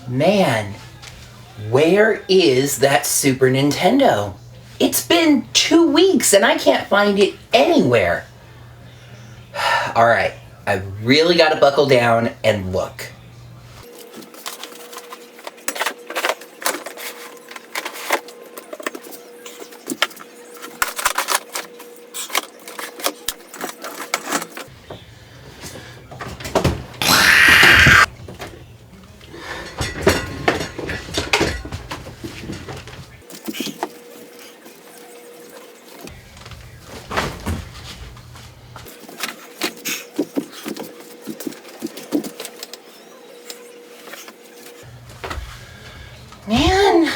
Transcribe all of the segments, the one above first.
Man, where is that Super Nintendo? It's been 2 weeks and I can't find it anywhere. Alright, I've really got to buckle down and look. Man,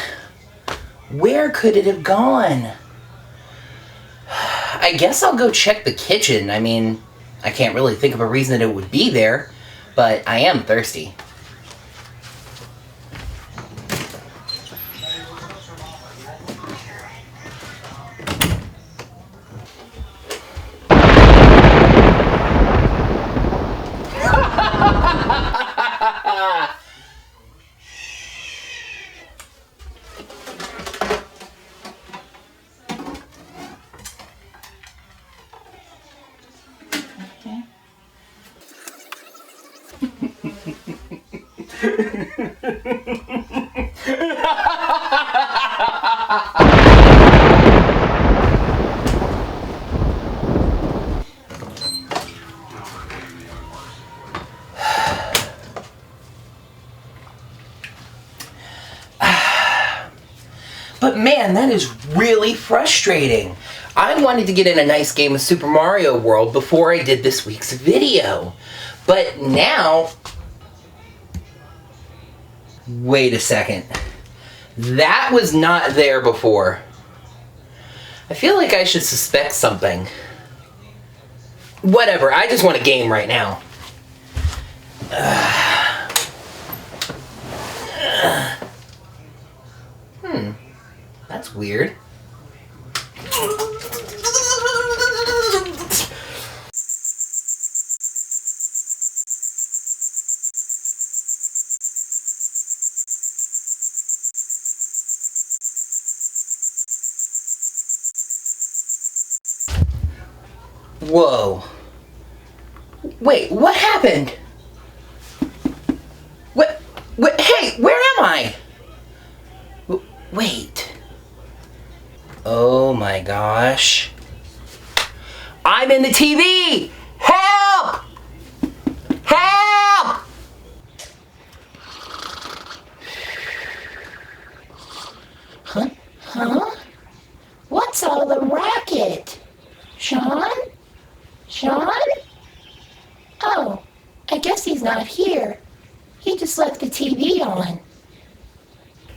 where could it have gone? I guess I'll go check the kitchen. I mean, I can't really think of a reason that it would be there, but I am thirsty. But man, that is really frustrating. I wanted to get in a nice game of Super Mario World before I did this week's video. But now... Wait a second. That was not there before. I feel like I should suspect something. Whatever, I just want a game right now. That's weird. Whoa. Wait, what happened? What, hey, where am I? Wait. Oh my gosh. I'm in the TV! Help! Help! Huh? What's all the racket? Sean? Sean? Oh, I guess he's not here. He just left the TV on.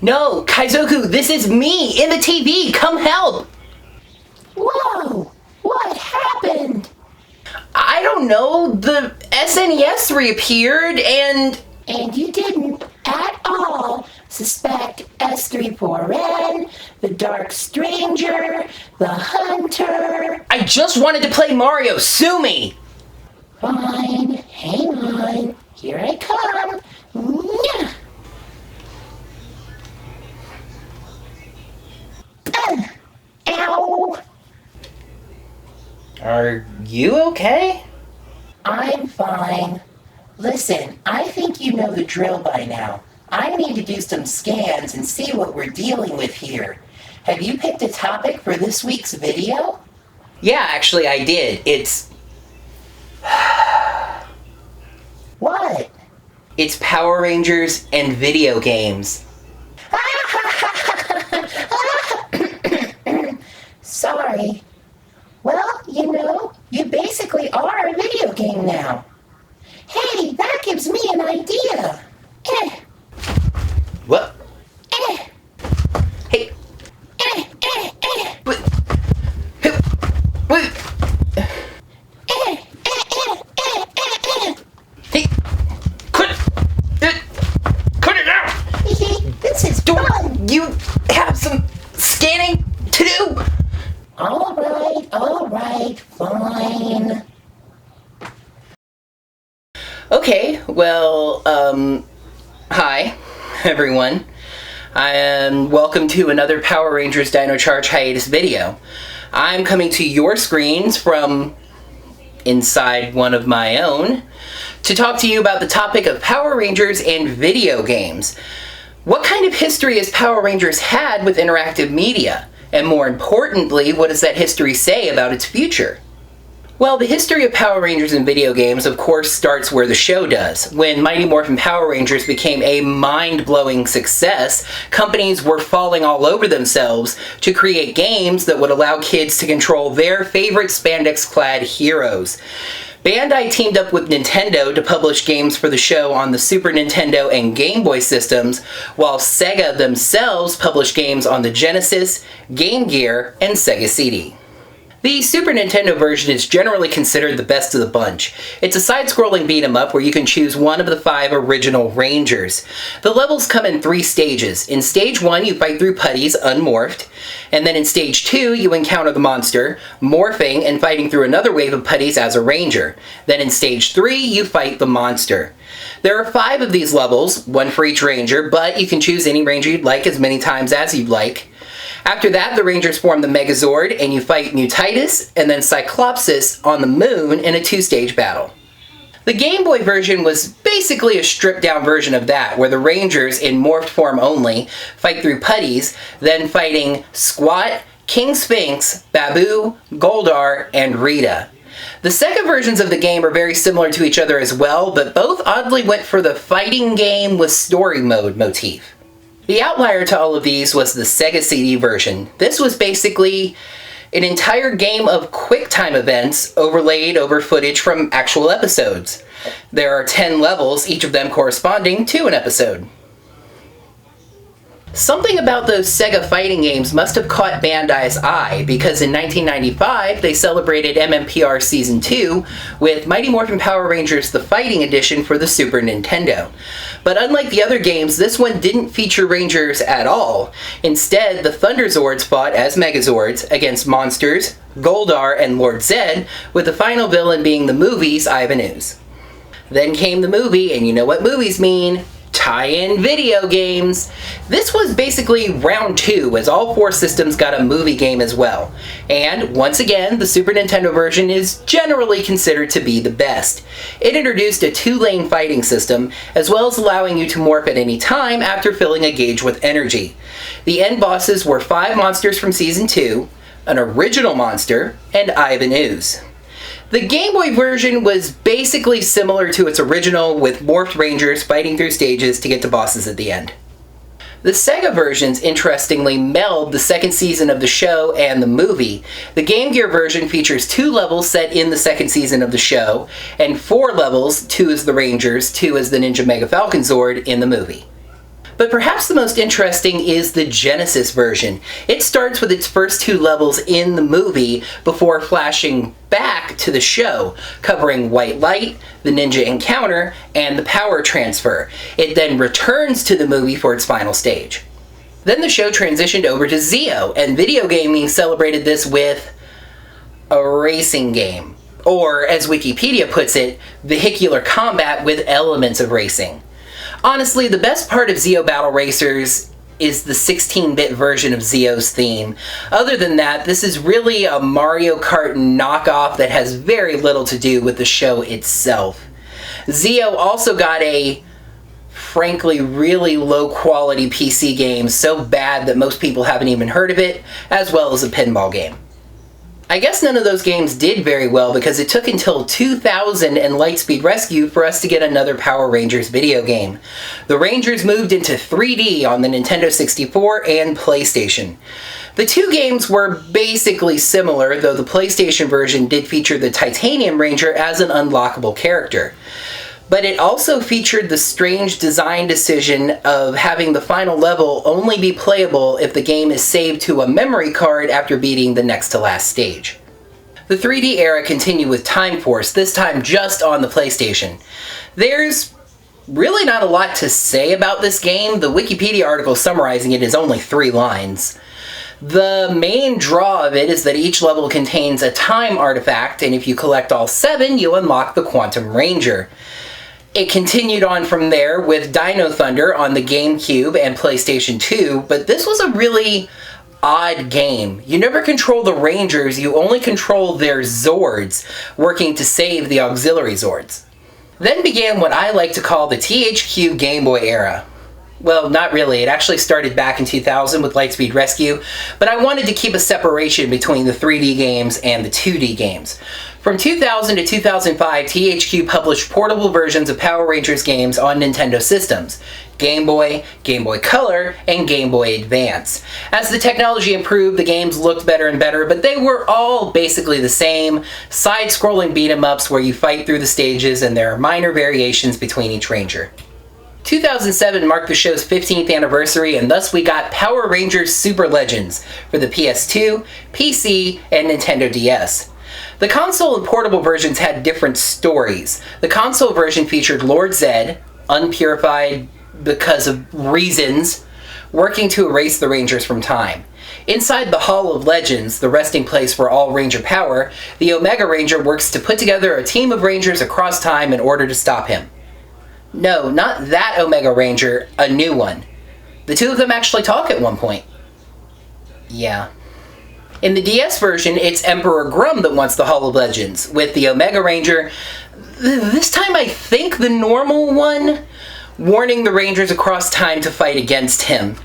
No, Kaizoku, this is me in the TV. Come help. Whoa! What happened? I don't know. The SNES reappeared and... And you didn't at all suspect S34N, the Dark Stranger, the Hunter. I just wanted to play Mario. Sue me. Fine, hang on. Here I come. Nyah. Ow! Are you okay? I'm fine. Listen, I think you know the drill by now. I need to do some scans and see what we're dealing with here. Have you picked a topic for this week's video? Yeah, actually I did. It's... What? It's Power Rangers and video games. Sorry. Well, you know, you basically are a video game now. Hey, that gives me an idea. What? Eh, Hey. eh, eh, eh. What? What? Hey. Cut it out. This is fun. You have some scanning to do. All right, fine. Okay, well, hi. everyone, and welcome to another Power Rangers Dino Charge Hiatus video. I'm coming to your screens from inside one of my own to talk to you about the topic of Power Rangers and video games. What kind of history has Power Rangers had with interactive media? And more importantly, what does that history say about its future? Well, the history of Power Rangers in video games, of course, starts where the show does. When Mighty Morphin Power Rangers became a mind-blowing success, companies were falling all over themselves to create games that would allow kids to control their favorite spandex-clad heroes. Bandai teamed up with Nintendo to publish games for the show on the Super Nintendo and Game Boy systems, while Sega themselves published games on the Genesis, Game Gear, and Sega CD. The Super Nintendo version is generally considered the best of the bunch. It's a side-scrolling beat-em-up where you can choose one of the 5 original Rangers. The levels come in 3 stages. In Stage 1, you fight through putties, unmorphed. And then in Stage 2, you encounter the monster, morphing and fighting through another wave of putties as a Ranger. Then in Stage 3, you fight the monster. There are 5 of these levels, 1 for each Ranger, but you can choose any Ranger you'd like as many times as you'd like. After that, the Rangers form the Megazord, and you fight Hiatus and then Cyclopsis on the moon in a 2-stage battle. The Game Boy version was basically a stripped-down version of that, where the Rangers, in morphed form only, fight through putties, then fighting Squat, King Sphinx, Babu, Goldar, and Rita. The Sega versions of the game are very similar to each other as well, but both oddly went for the fighting game with story mode motif. The outlier to all of these was the Sega CD version. This was basically an entire game of QuickTime events overlaid over footage from actual episodes. There are 10 levels, each of them corresponding to an episode. Something about those Sega fighting games must have caught Bandai's eye, because in 1995 they celebrated MMPR Season 2 with Mighty Morphin Power Rangers The Fighting Edition for the Super Nintendo. But unlike the other games, this one didn't feature Rangers at all. Instead, the Thunderzords fought as Megazords against monsters, Goldar, and Lord Zed, with the final villain being the movie's Ivan Ooze. Then came the movie, and you know what movies mean. Tie-in video games. This was basically round 2, as all 4 systems got a movie game as well. And once again, the Super Nintendo version is generally considered to be the best. It introduced a 2-lane fighting system, as well as allowing you to morph at any time after filling a gauge with energy. The end bosses were 5 monsters from Season 2, an original monster, and Ivan Ooze. The Game Boy version was basically similar to its original, with morphed Rangers fighting through stages to get to bosses at the end. The Sega versions, interestingly, meld the second season of the show and the movie. The Game Gear version features 2 levels set in the second season of the show, and 4 levels, 2 as the Rangers, 2 as the Ninja Mega Falcon Zord in the movie. But perhaps the most interesting is the Genesis version. It starts with its first 2 levels in the movie before flashing back to the show, covering White Light, the Ninja Encounter, and the Power Transfer. It then returns to the movie for its final stage. Then the show transitioned over to Zeo, and video gaming celebrated this with a racing game. Or, as Wikipedia puts it, vehicular combat with elements of racing. Honestly, the best part of Zeo Battle Racers is the 16-bit version of Zeo's theme. Other than that, this is really a Mario Kart knockoff that has very little to do with the show itself. Zeo also got a, frankly, really low-quality PC game, so bad that most people haven't even heard of it, as well as a pinball game. I guess none of those games did very well because it took until 2000 and Lightspeed Rescue for us to get another Power Rangers video game. The Rangers moved into 3D on the Nintendo 64 and PlayStation. The 2 games were basically similar, though the PlayStation version did feature the Titanium Ranger as an unlockable character. But it also featured the strange design decision of having the final level only be playable if the game is saved to a memory card after beating the next to last stage. The 3D era continued with Time Force, this time just on the PlayStation. There's really not a lot to say about this game. The Wikipedia article summarizing it is only 3 lines. The main draw of it is that each level contains a time artifact, and if you collect all 7, you unlock the Quantum Ranger. It continued on from there with Dino Thunder on the GameCube and PlayStation 2, but this was a really odd game. You never control the Rangers, you only control their Zords, working to save the auxiliary Zords. Then began what I like to call the THQ Game Boy era. Well, not really. It actually started back in 2000 with Lightspeed Rescue, but I wanted to keep a separation between the 3D games and the 2D games. From 2000 to 2005, THQ published portable versions of Power Rangers games on Nintendo systems: Game Boy, Game Boy Color, and Game Boy Advance. As the technology improved, the games looked better and better, but they were all basically the same, side-scrolling beat-em-ups where you fight through the stages and there are minor variations between each Ranger. 2007 marked the show's 15th anniversary, and thus we got Power Rangers Super Legends for the PS2, PC, and Nintendo DS. The console and portable versions had different stories. The console version featured Lord Zed, unpurified because of reasons, working to erase the Rangers from time. Inside the Hall of Legends, the resting place for all Ranger power, the Omega Ranger works to put together a team of Rangers across time in order to stop him. No, not that Omega Ranger, a new one. The two of them actually talk at one point. Yeah. In the DS version, it's Emperor Grum that wants the Hall of Legends, with the Omega Ranger, this time I think the normal one, warning the Rangers across time to fight against him.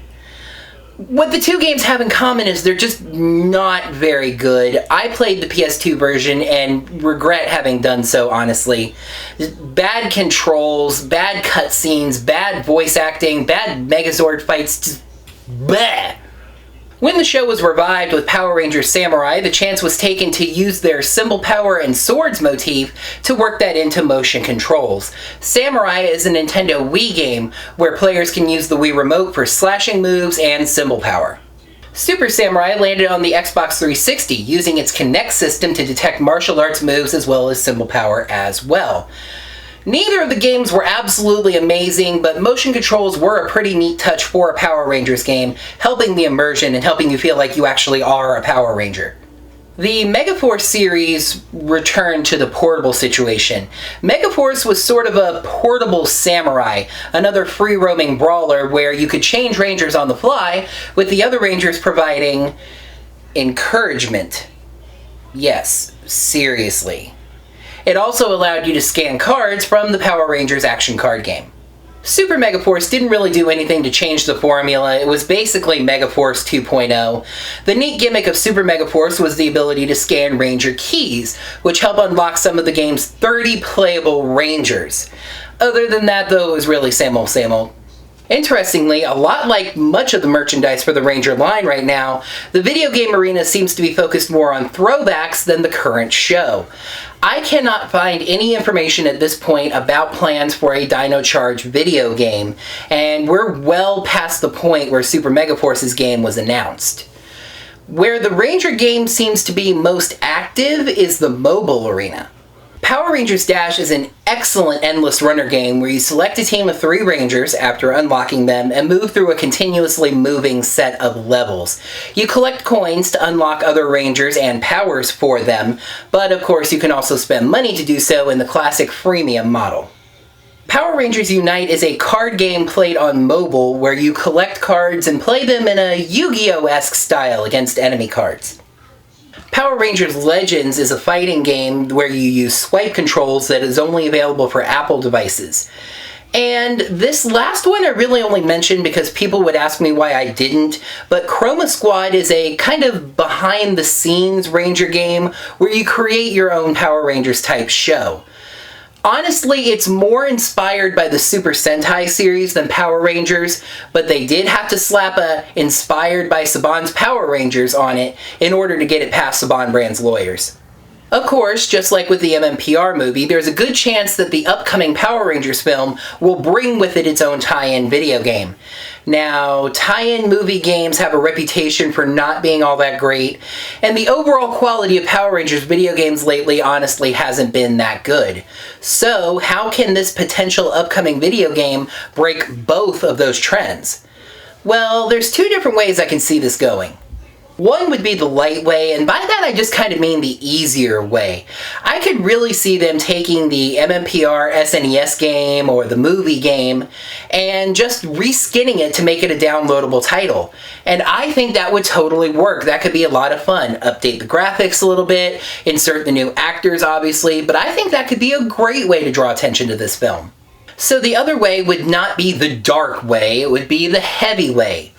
What the two games have in common is they're just not very good. I played the PS2 version and regret having done so, honestly. Bad controls, bad cutscenes, bad voice acting, bad Megazord fights, just bleh. When the show was revived with Power Rangers Samurai, the chance was taken to use their symbol power and swords motif to work that into motion controls. Samurai is a Nintendo Wii game where players can use the Wii Remote for slashing moves and symbol power. Super Samurai landed on the Xbox 360, using its Kinect system to detect martial arts moves as well as symbol power as well. Neither of the games were absolutely amazing, but motion controls were a pretty neat touch for a Power Rangers game, helping the immersion and helping you feel like you actually are a Power Ranger. The Megaforce series returned to the portable situation. Megaforce was sort of a portable samurai, another free-roaming brawler where you could change Rangers on the fly, with the other Rangers providing encouragement. Yes, seriously. It also allowed you to scan cards from the Power Rangers action card game. Super Megaforce didn't really do anything to change the formula. It was basically Megaforce 2.0. The neat gimmick of Super Megaforce was the ability to scan Ranger keys, which helped unlock some of the game's 30 playable Rangers. Other than that, though, it was really same old, same old. Interestingly, a lot like much of the merchandise for the Ranger line right now, the video game arena seems to be focused more on throwbacks than the current show. I cannot find any information at this point about plans for a Dino Charge video game, and we're well past the point where Super Megaforce's game was announced. Where the Ranger game seems to be most active is the mobile arena. Power Rangers Dash is an excellent endless runner game where you select a team of 3 Rangers after unlocking them and move through a continuously moving set of levels. You collect coins to unlock other Rangers and powers for them, but of course you can also spend money to do so in the classic freemium model. Power Rangers Unite is a card game played on mobile where you collect cards and play them in a Yu-Gi-Oh-esque style against enemy cards. Power Rangers Legends is a fighting game where you use swipe controls that is only available for Apple devices. And this last one I really only mentioned because people would ask me why I didn't, but Chroma Squad is a kind of behind-the-scenes Ranger game where you create your own Power Rangers type show. Honestly, it's more inspired by the Super Sentai series than Power Rangers, but they did have to slap a "inspired by Saban's Power Rangers" on it in order to get it past Saban Brand's lawyers. Of course, just like with the MMPR movie, there's a good chance that the upcoming Power Rangers film will bring with it its own tie-in video game. Now, tie-in movie games have a reputation for not being all that great, and the overall quality of Power Rangers video games lately honestly hasn't been that good. So, how can this potential upcoming video game break both of those trends? Well, there's 2 different ways I can see this going. One would be the light way, and by that I just kind of mean the easier way. I could really see them taking the MMPR SNES game or the movie game and just reskinning it to make it a downloadable title. And I think that would totally work. That could be a lot of fun. Update the graphics a little bit, insert the new actors obviously, but I think that could be a great way to draw attention to this film. So the other way would not be the dark way, it would be the heavy way.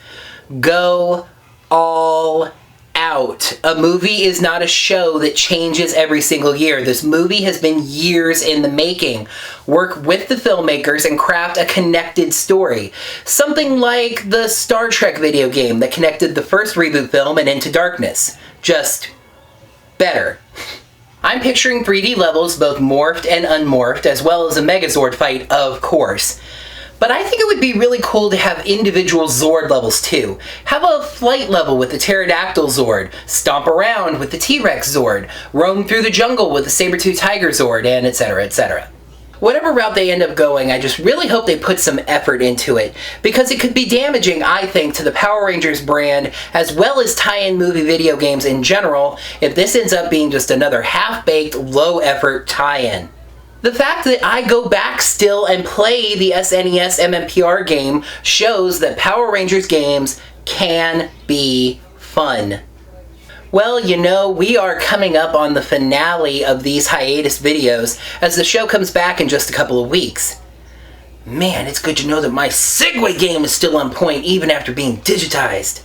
Go all out. A movie is not a show that changes every single year. This movie has been years in the making. Work with the filmmakers and craft a connected story. Something like the Star Trek video game that connected the first reboot film and Into Darkness. Just better. I'm picturing 3D levels, both morphed and unmorphed, as well as a Megazord fight, of course. But I think it would be really cool to have individual Zord levels too. Have a flight level with the Pterodactyl Zord, stomp around with the T-Rex Zord, roam through the jungle with the Saber-Tooth Tiger Zord, and etc, etc. Whatever route they end up going, I just really hope they put some effort into it, because it could be damaging, I think, to the Power Rangers brand, as well as tie-in movie video games in general, if this ends up being just another half-baked, low-effort tie-in. The fact that I go back still and play the SNES MMPR game shows that Power Rangers games can be fun. Well, you know, we are coming up on the finale of these hiatus videos as the show comes back in just a couple of weeks. Man, it's good to know that my Segway game is still on point even after being digitized.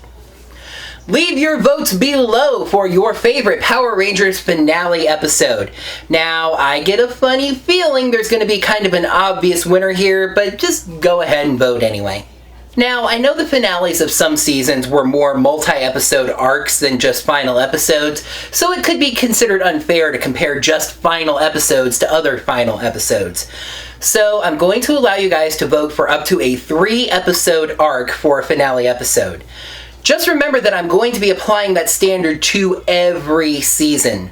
Leave your votes below for your favorite Power Rangers finale episode. Now, I get a funny feeling there's going to be kind of an obvious winner here, but just go ahead and vote anyway. Now, I know the finales of some seasons were more multi-episode arcs than just final episodes, so it could be considered unfair to compare just final episodes to other final episodes. So I'm going to allow you guys to vote for up to a 3-episode arc for a finale episode. Just remember that I'm going to be applying that standard to every season.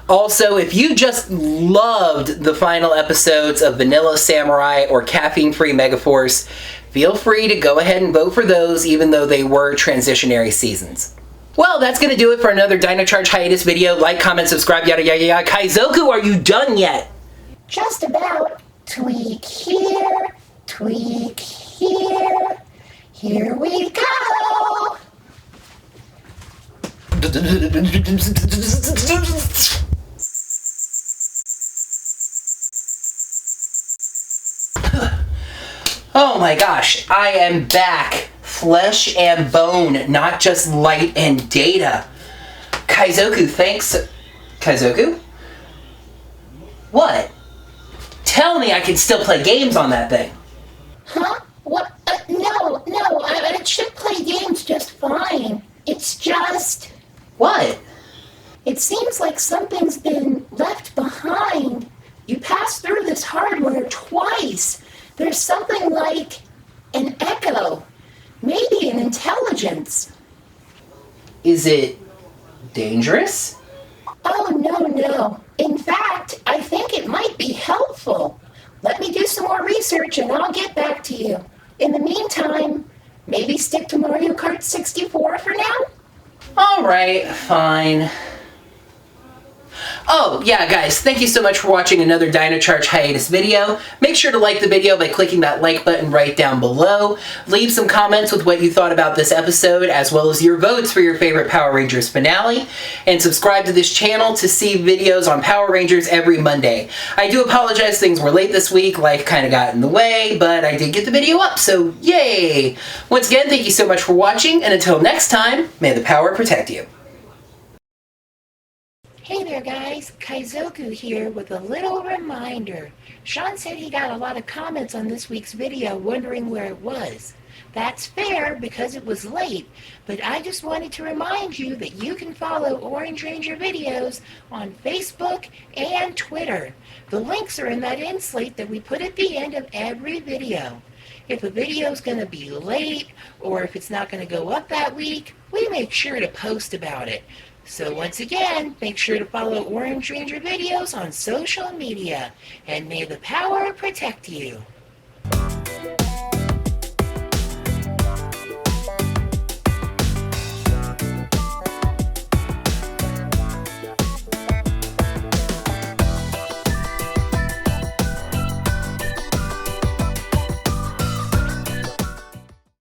Also, if you just loved the final episodes of Vanilla Samurai or Caffeine-Free Megaforce, feel free to go ahead and vote for those, even though they were transitionary seasons. Well, that's going to do it for another Dino Charge hiatus video. Like, comment, subscribe, yada yada yada. Kaizoku, are you done yet? Just about. Tweak here, tweak here. Here we go! Oh my gosh, I am back. Flesh and bone, not just light and data. Kaizoku, thanks. Kaizoku? What? Tell me I can still play games on that thing. Huh? What? No, I should play games just fine. It's just... What? It seems like something's been left behind. You passed through this hardware twice. There's something like an echo. Maybe an intelligence. Is it dangerous? Oh, no. In fact, I think it might be helpful. Let me do some more research and I'll get back to you. In the meantime, maybe stick to Mario Kart 64 for now? Alright, fine. Oh, yeah, guys, thank you so much for watching another Dino Charge hiatus video. Make sure to like the video by clicking that like button right down below. Leave some comments with what you thought about this episode, as well as your votes for your favorite Power Rangers finale. And subscribe to this channel to see videos on Power Rangers every Monday. I do apologize things were late this week, life kind of got in the way, but I did get the video up, so yay! Once again, thank you so much for watching, and until next time, may the power protect you. Hey there guys, Kaizoku here with a little reminder. Sean said he got a lot of comments on this week's video wondering where it was. That's fair because it was late, but I just wanted to remind you that you can follow Orange Ranger videos on Facebook and Twitter. The links are in that end slate that we put at the end of every video. If a video is going to be late or if it's not going to go up that week, we make sure to post about it. So once again, make sure to follow Orange Ranger videos on social media, and may the power protect you.